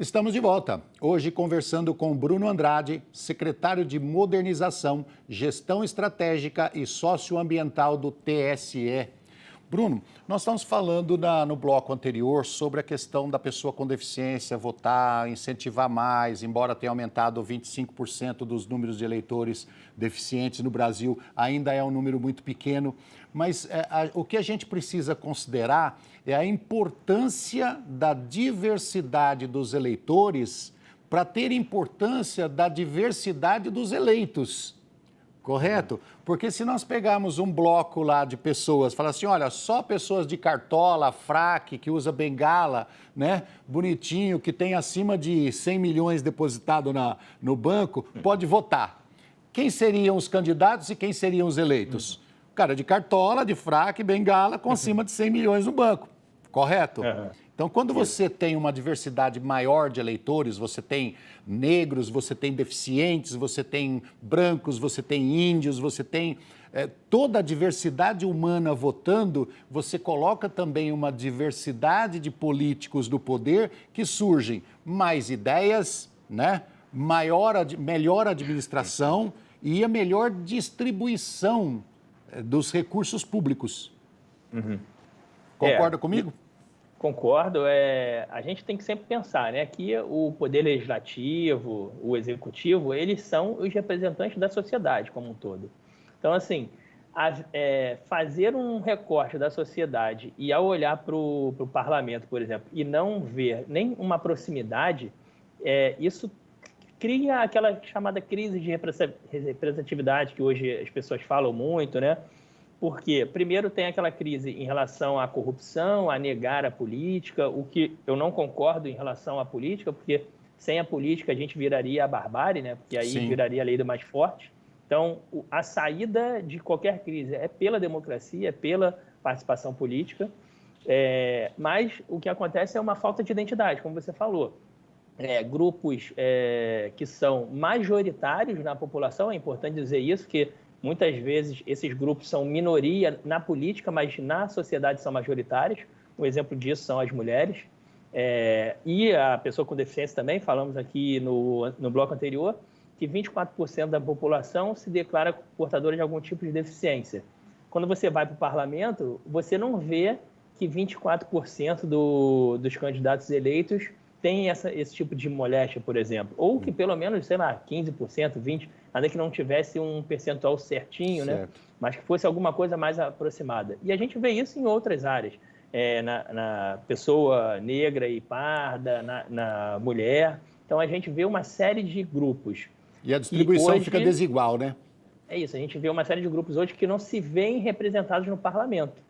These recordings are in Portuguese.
Estamos de volta. Hoje conversando com Bruno Andrade, secretário de Modernização, Gestão Estratégica e Socioambiental do TSE. Bruno, nós estamos falando no bloco anterior sobre a questão da pessoa com deficiência votar, incentivar mais, embora tenha aumentado 25% dos números de eleitores deficientes no Brasil, ainda é um número muito pequeno. Mas o que a gente precisa considerar é a importância da diversidade dos eleitores para ter importância da diversidade dos eleitos. Correto? Porque se nós pegarmos um bloco lá de pessoas, falar assim, olha, só pessoas de cartola, fraque, que usa bengala, né, bonitinho, que tem acima de 100 milhões depositado no banco, pode votar. Quem seriam os candidatos e quem seriam os eleitos? Cara de cartola, de fraque, bengala, com acima de 100 milhões no banco. Correto? Então, quando você tem uma diversidade maior de eleitores, você tem negros, você tem deficientes, você tem brancos, você tem índios, você tem toda a diversidade humana votando, você coloca também uma diversidade de políticos do poder que surgem mais ideias, né? Melhor administração e a melhor distribuição dos recursos públicos. Concorda comigo? Concordo. A gente tem que sempre pensar, né, que o poder legislativo, o executivo, eles são os representantes da sociedade como um todo. Então, assim, fazer um recorte da sociedade e ao olhar para o parlamento, por exemplo, e não ver nem uma proximidade, isso cria aquela chamada crise de representatividade que hoje as pessoas falam muito, né? Porque, primeiro, tem aquela crise em relação à corrupção, a negar a política, o que eu não concordo em relação à política, porque sem a política a gente viraria a barbárie, né? Porque aí viraria a lei do mais forte. Então, a saída de qualquer crise é pela democracia, é pela participação política, mas o que acontece é uma falta de identidade, como você falou. Grupos que são majoritários na população, é importante dizer isso, que muitas vezes esses grupos são minoria na política, mas na sociedade são majoritários. Um exemplo disso são as mulheres. E a pessoa com deficiência também, falamos aqui no bloco anterior, que 24% da população se declara portadora de algum tipo de deficiência. Quando você vai para o parlamento, você não vê que 24% dos candidatos eleitos têm esse tipo de moléstia, por exemplo. Ou que pelo menos, sei lá, 15%, 20%, ainda que não tivesse um percentual certinho, né? Mas que fosse alguma coisa mais aproximada. E a gente vê isso em outras áreas. Na pessoa negra e parda, na mulher. Então, a gente vê uma série de grupos. E a distribuição fica desigual, né? É isso, a gente vê uma série de grupos hoje que não se veem representados no parlamento.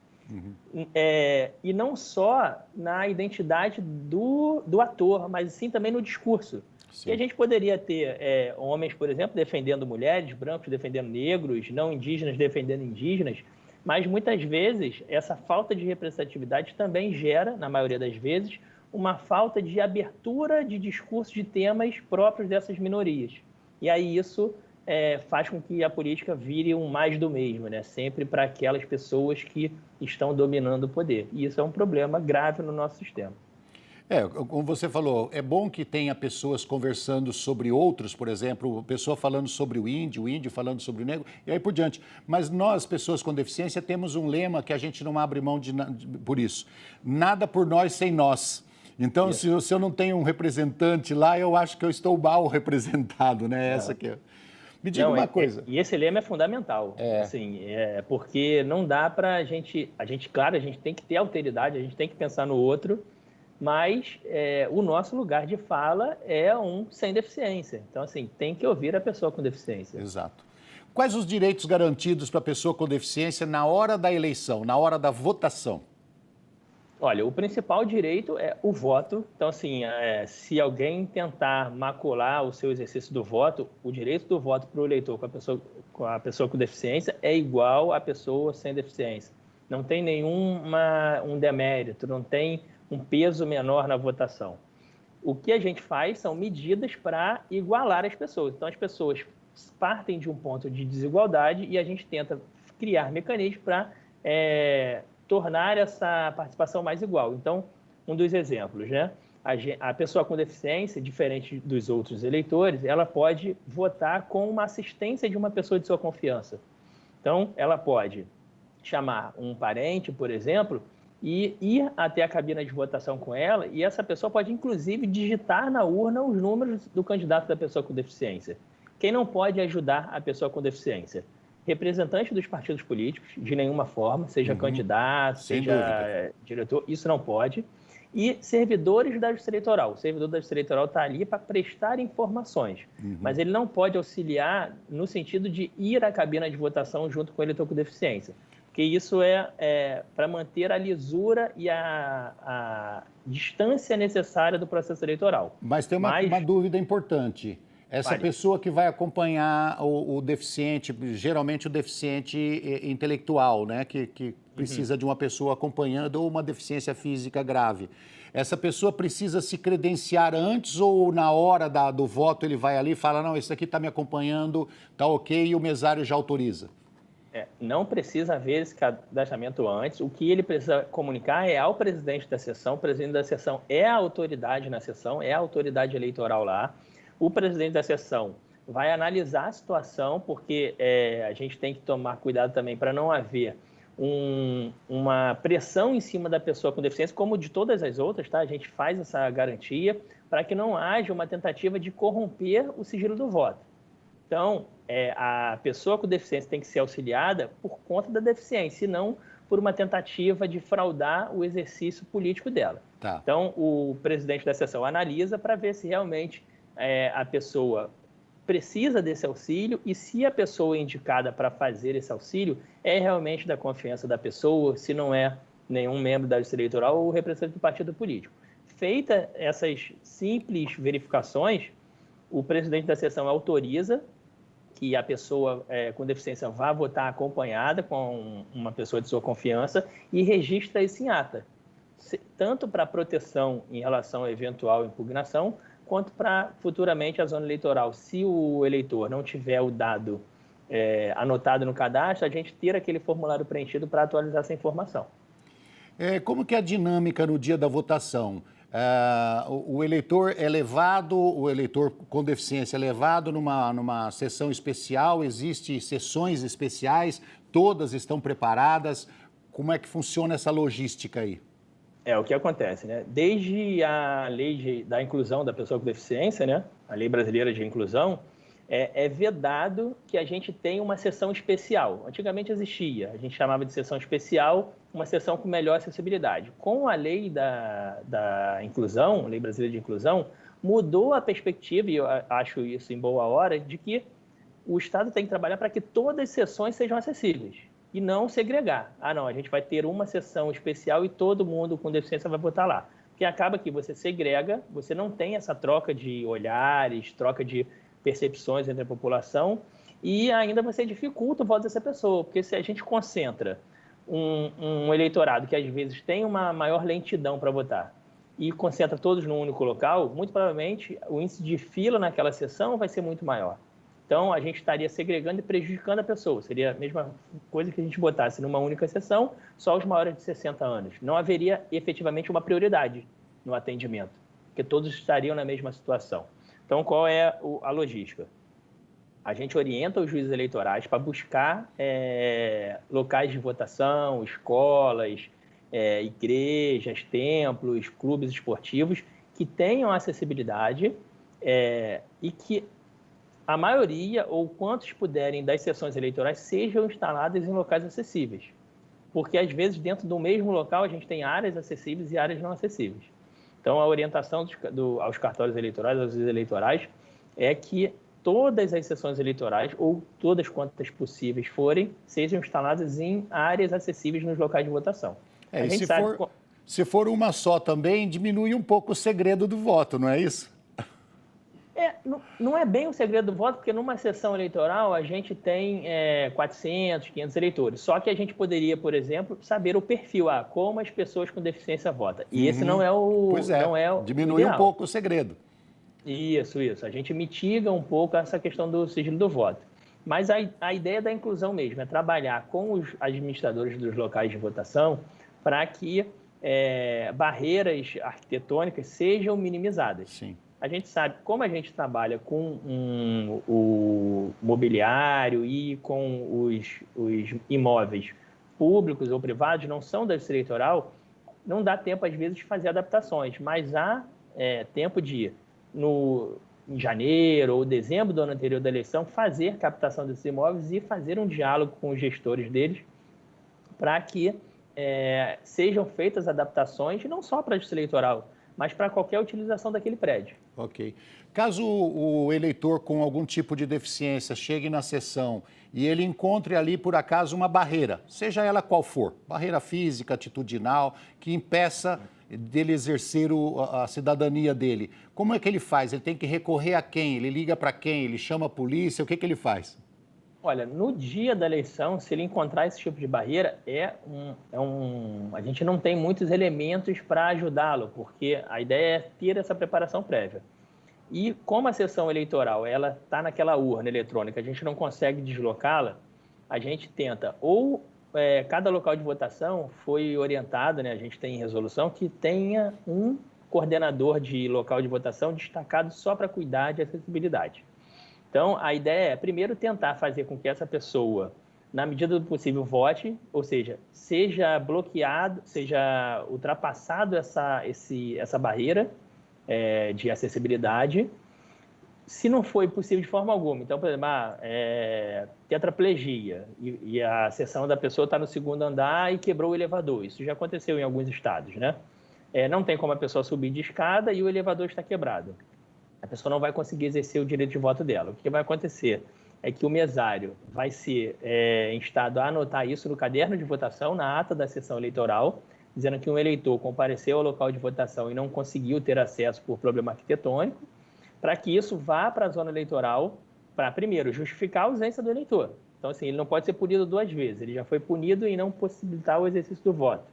E não só na identidade do ator, mas sim também no discurso. E a gente poderia ter homens, por exemplo, defendendo mulheres, brancos defendendo negros, não indígenas defendendo indígenas, mas muitas vezes essa falta de representatividade também gera, na maioria das vezes, uma falta de abertura de discurso de temas próprios dessas minorias. E aí isso faz com que a política vire um mais do mesmo, né? Sempre para aquelas pessoas que estão dominando o poder. E isso é um problema grave no nosso sistema. Como você falou, é bom que tenha pessoas conversando sobre outros, por exemplo, pessoa falando sobre o índio falando sobre o negro, e aí por diante. Mas nós, pessoas com deficiência, temos um lema que a gente não abre mão por isso. Nada por nós sem nós. Então, se eu não tenho um representante lá, eu acho que eu estou mal representado, né? Essa que é. Me diga uma coisa. E esse lema é fundamental, assim, porque não dá para a gente, claro, a gente tem que ter alteridade, a gente tem que pensar no outro, mas o nosso lugar de fala é um sem deficiência. Então, assim, tem que ouvir a pessoa com deficiência. Exato. Quais os direitos garantidos para a pessoa com deficiência na hora da eleição, na hora da votação? Olha, o principal direito é o voto. Então, assim, se alguém tentar macular o seu exercício do voto, o direito do voto para o eleitor com a pessoa com deficiência é igual à pessoa sem deficiência. Não tem um demérito, não tem um peso menor na votação. O que a gente faz são medidas para igualar as pessoas. Então, as pessoas partem de um ponto de desigualdade e a gente tenta criar mecanismos para tornar essa participação mais igual. Então, um dos exemplos, né? a pessoa com deficiência, diferente dos outros eleitores, ela pode votar com uma assistência de uma pessoa de sua confiança. Então, ela pode chamar um parente, por exemplo, e ir até a cabina de votação com ela, e essa pessoa pode, inclusive, digitar na urna os números do candidato da pessoa com deficiência. Quem não pode ajudar a pessoa com deficiência? Representante dos partidos políticos, de nenhuma forma, seja candidato, seja diretor, isso não pode. E servidores da Justiça Eleitoral. O servidor da Justiça Eleitoral está ali para prestar informações, mas ele não pode auxiliar no sentido de ir à cabina de votação junto com o eleitor com deficiência, porque isso é para manter a lisura e a distância necessária do processo eleitoral. Mas tem uma dúvida importante. Essa pessoa que vai acompanhar o deficiente, geralmente o deficiente intelectual, né, que precisa de uma pessoa acompanhando ou uma deficiência física grave. Essa pessoa precisa se credenciar antes ou na hora do voto ele vai ali e fala, não, esse aqui está me acompanhando, está ok, e o mesário já autoriza? Não precisa haver esse cadastramento antes. O que ele precisa comunicar é ao presidente da sessão. O presidente da sessão é a autoridade na sessão, é a autoridade eleitoral lá. O presidente da sessão vai analisar a situação, porque a gente tem que tomar cuidado também para não haver uma pressão em cima da pessoa com deficiência, como de todas as outras, tá? A gente faz essa garantia para que não haja uma tentativa de corromper o sigilo do voto. Então, a pessoa com deficiência tem que ser auxiliada por conta da deficiência, e não por uma tentativa de fraudar o exercício político dela. Tá. Então, o presidente da sessão analisa para ver se realmente a pessoa precisa desse auxílio e se a pessoa indicada para fazer esse auxílio é realmente da confiança da pessoa, se não é nenhum membro da Justiça Eleitoral ou representante do partido político. Feita essas simples verificações, o presidente da sessão autoriza que a pessoa com deficiência vá votar acompanhada com uma pessoa de sua confiança e registra isso em ata, tanto para proteção em relação à eventual impugnação, quanto para futuramente a zona eleitoral. Se o eleitor não tiver o dado anotado no cadastro, a gente ter aquele formulário preenchido para atualizar essa informação. Como que é a dinâmica no dia da votação? O eleitor é levado, o eleitor com deficiência é levado numa sessão especial, existem sessões especiais, todas estão preparadas. Como é que funciona essa logística aí? O que acontece, né? Desde a lei da inclusão da pessoa com deficiência, né? A lei brasileira de inclusão, é vedado que a gente tenha uma sessão especial. Antigamente existia, a gente chamava de sessão especial, uma sessão com melhor acessibilidade. Com a lei da inclusão, lei brasileira de inclusão, mudou a perspectiva, e eu acho isso em boa hora, de que o Estado tem que trabalhar para que todas as sessões sejam acessíveis e não segregar. Não, a gente vai ter uma sessão especial e todo mundo com deficiência vai votar lá. Porque acaba que você segrega, você não tem essa troca de olhares, troca de percepções entre a população e ainda você dificulta o voto dessa pessoa, porque se a gente concentra um eleitorado que às vezes tem uma maior lentidão para votar e concentra todos num único local, muito provavelmente o índice de fila naquela sessão vai ser muito maior. Então, a gente estaria segregando e prejudicando a pessoa. Seria a mesma coisa que a gente botasse numa única sessão, só os maiores de 60 anos. Não haveria efetivamente uma prioridade no atendimento, porque todos estariam na mesma situação. Então, qual é a logística? A gente orienta os juízes eleitorais para buscar locais de votação, escolas, igrejas, templos, clubes esportivos que tenham acessibilidade e que a maioria, ou quantos puderem, das sessões eleitorais sejam instaladas em locais acessíveis. Porque, às vezes, dentro do mesmo local, a gente tem áreas acessíveis e áreas não acessíveis. Então, a orientação aos cartórios eleitorais, aos eleitorais, é que todas as sessões eleitorais, ou todas quantas possíveis forem, sejam instaladas em áreas acessíveis nos locais de votação. Se for uma só também, diminui um pouco o segredo do voto, não é isso? Não é bem o segredo do voto, porque numa sessão eleitoral a gente tem 400, 500 eleitores. Só que a gente poderia, por exemplo, saber o perfil, como as pessoas com deficiência votam. E esse não é o diminui ideal. Um pouco o segredo. Isso. A gente mitiga um pouco essa questão do sigilo do voto. Mas a ideia da inclusão mesmo é trabalhar com os administradores dos locais de votação para que barreiras arquitetônicas sejam minimizadas. Sim. A gente sabe, como a gente trabalha com o mobiliário e com os imóveis públicos ou privados, não são da Justiça Eleitoral, não dá tempo, às vezes, de fazer adaptações, mas há tempo de, em janeiro ou dezembro do ano anterior da eleição, fazer captação desses imóveis e fazer um diálogo com os gestores deles para que sejam feitas adaptações, não só para a Justiça Eleitoral, mas para qualquer utilização daquele prédio. Ok. Caso o eleitor com algum tipo de deficiência chegue na sessão e ele encontre ali, por acaso, uma barreira, seja ela qual for, barreira física, atitudinal, que impeça dele exercer a cidadania dele, como é que ele faz? Ele tem que recorrer a quem? Ele liga para quem? Ele chama a polícia? O que ele faz? Olha, no dia da eleição, se ele encontrar esse tipo de barreira, a gente não tem muitos elementos para ajudá-lo, porque a ideia é ter essa preparação prévia. E como a sessão eleitoral ela está naquela urna eletrônica, a gente não consegue deslocá-la, a gente tenta, cada local de votação foi orientado, né, a gente tem em resolução, que tenha um coordenador de local de votação destacado só para cuidar de acessibilidade. Então, a ideia é, primeiro, tentar fazer com que essa pessoa, na medida do possível, vote, ou seja bloqueado, seja ultrapassado essa barreira de acessibilidade, se não foi possível de forma alguma. Então, por exemplo, tetraplegia, e a sessão da pessoa está no segundo andar e quebrou o elevador. Isso já aconteceu em alguns estados, né? Não tem como a pessoa subir de escada e o elevador está quebrado. A pessoa não vai conseguir exercer o direito de voto dela. O que vai acontecer é que o mesário vai ser instado a anotar isso no caderno de votação, na ata da sessão eleitoral, dizendo que um eleitor compareceu ao local de votação e não conseguiu ter acesso por problema arquitetônico, para que isso vá para a zona eleitoral para, primeiro, justificar a ausência do eleitor. Então, assim, ele não pode ser punido duas vezes. Ele já foi punido em não possibilitar o exercício do voto.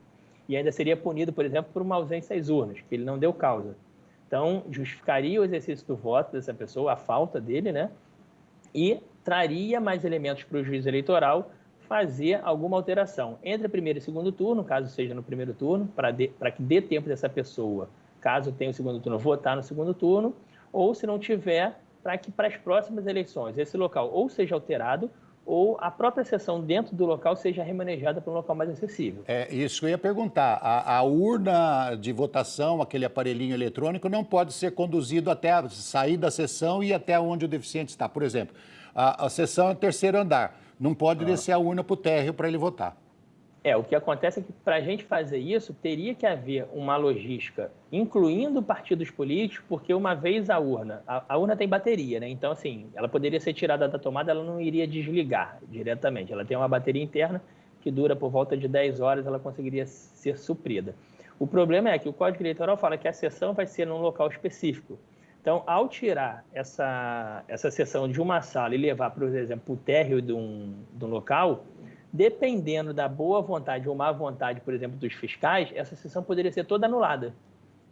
E ainda seria punido, por exemplo, por uma ausência às urnas, que ele não deu causa. Então, justificaria o exercício do voto dessa pessoa, a falta dele, né? E traria mais elementos para o juiz eleitoral fazer alguma alteração entre o primeiro e o segundo turno, caso seja no primeiro turno, para que dê tempo dessa pessoa, caso tenha o segundo turno, votar no segundo turno, ou, se não tiver, para que para as próximas eleições esse local ou seja alterado ou a própria sessão dentro do local seja remanejada para um local mais acessível. Isso que eu ia perguntar. A urna de votação, aquele aparelhinho eletrônico, não pode ser conduzido até sair da sessão e até onde o deficiente está. Por exemplo, a sessão é o terceiro andar. Não pode descer a urna para o térreo para ele votar. O que acontece é que, para a gente fazer isso, teria que haver uma logística, incluindo partidos políticos, porque uma vez a urna tem bateria, né? Então, assim, ela poderia ser tirada da tomada, ela não iria desligar diretamente. Ela tem uma bateria interna que dura por volta de 10 horas, ela conseguiria ser suprida. O problema é que o Código Eleitoral fala que a sessão vai ser num local específico. Então, ao tirar essa sessão de uma sala e levar, por exemplo, o térreo de um local, dependendo da boa vontade ou má vontade, por exemplo, dos fiscais, essa sessão poderia ser toda anulada,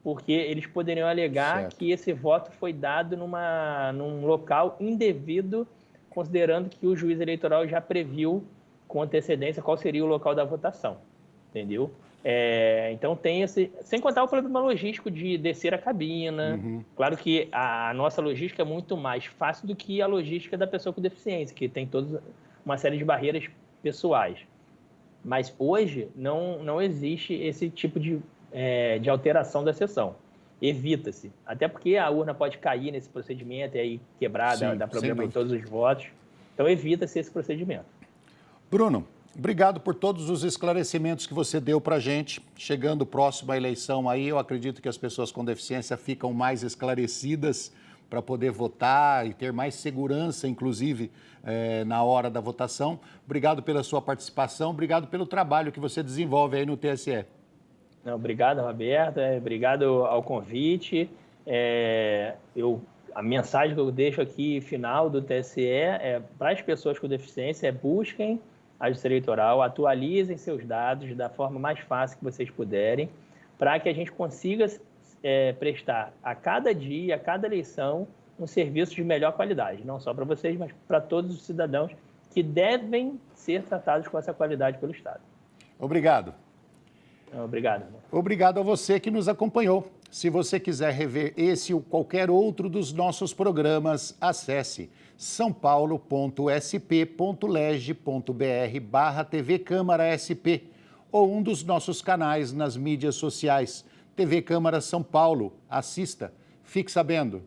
porque eles poderiam alegar que esse voto foi dado num local indevido, considerando que o juiz eleitoral já previu com antecedência qual seria o local da votação, entendeu? Então tem sem contar o problema logístico de descer a cabina. Claro que a nossa logística é muito mais fácil do que a logística da pessoa com deficiência, que tem toda uma série de barreiras pessoais. Mas hoje não existe esse tipo de alteração da sessão. Evita-se. Até porque a urna pode cair nesse procedimento e aí quebrar, dá problema em todos os votos. Então evita-se esse procedimento. Bruno, obrigado por todos os esclarecimentos que você deu para a gente. Chegando próximo à eleição aí, eu acredito que as pessoas com deficiência ficam mais esclarecidas para poder votar e ter mais segurança, inclusive, na hora da votação. Obrigado pela sua participação, obrigado pelo trabalho que você desenvolve aí no TSE. Obrigado, Roberto, obrigado ao convite. A mensagem que eu deixo aqui, final do TSE, para as pessoas com deficiência, busquem a Justiça Eleitoral, atualizem seus dados da forma mais fácil que vocês puderem, para que a gente consiga prestar a cada dia, a cada eleição, um serviço de melhor qualidade, não só para vocês, mas para todos os cidadãos que devem ser tratados com essa qualidade pelo Estado. Obrigado. Obrigado. Obrigado a você que nos acompanhou. Se você quiser rever esse ou qualquer outro dos nossos programas, acesse saopaulo.sp.leg.br/TV Câmara SP ou um dos nossos canais nas mídias sociais. TV Câmara São Paulo. Assista. Fique sabendo.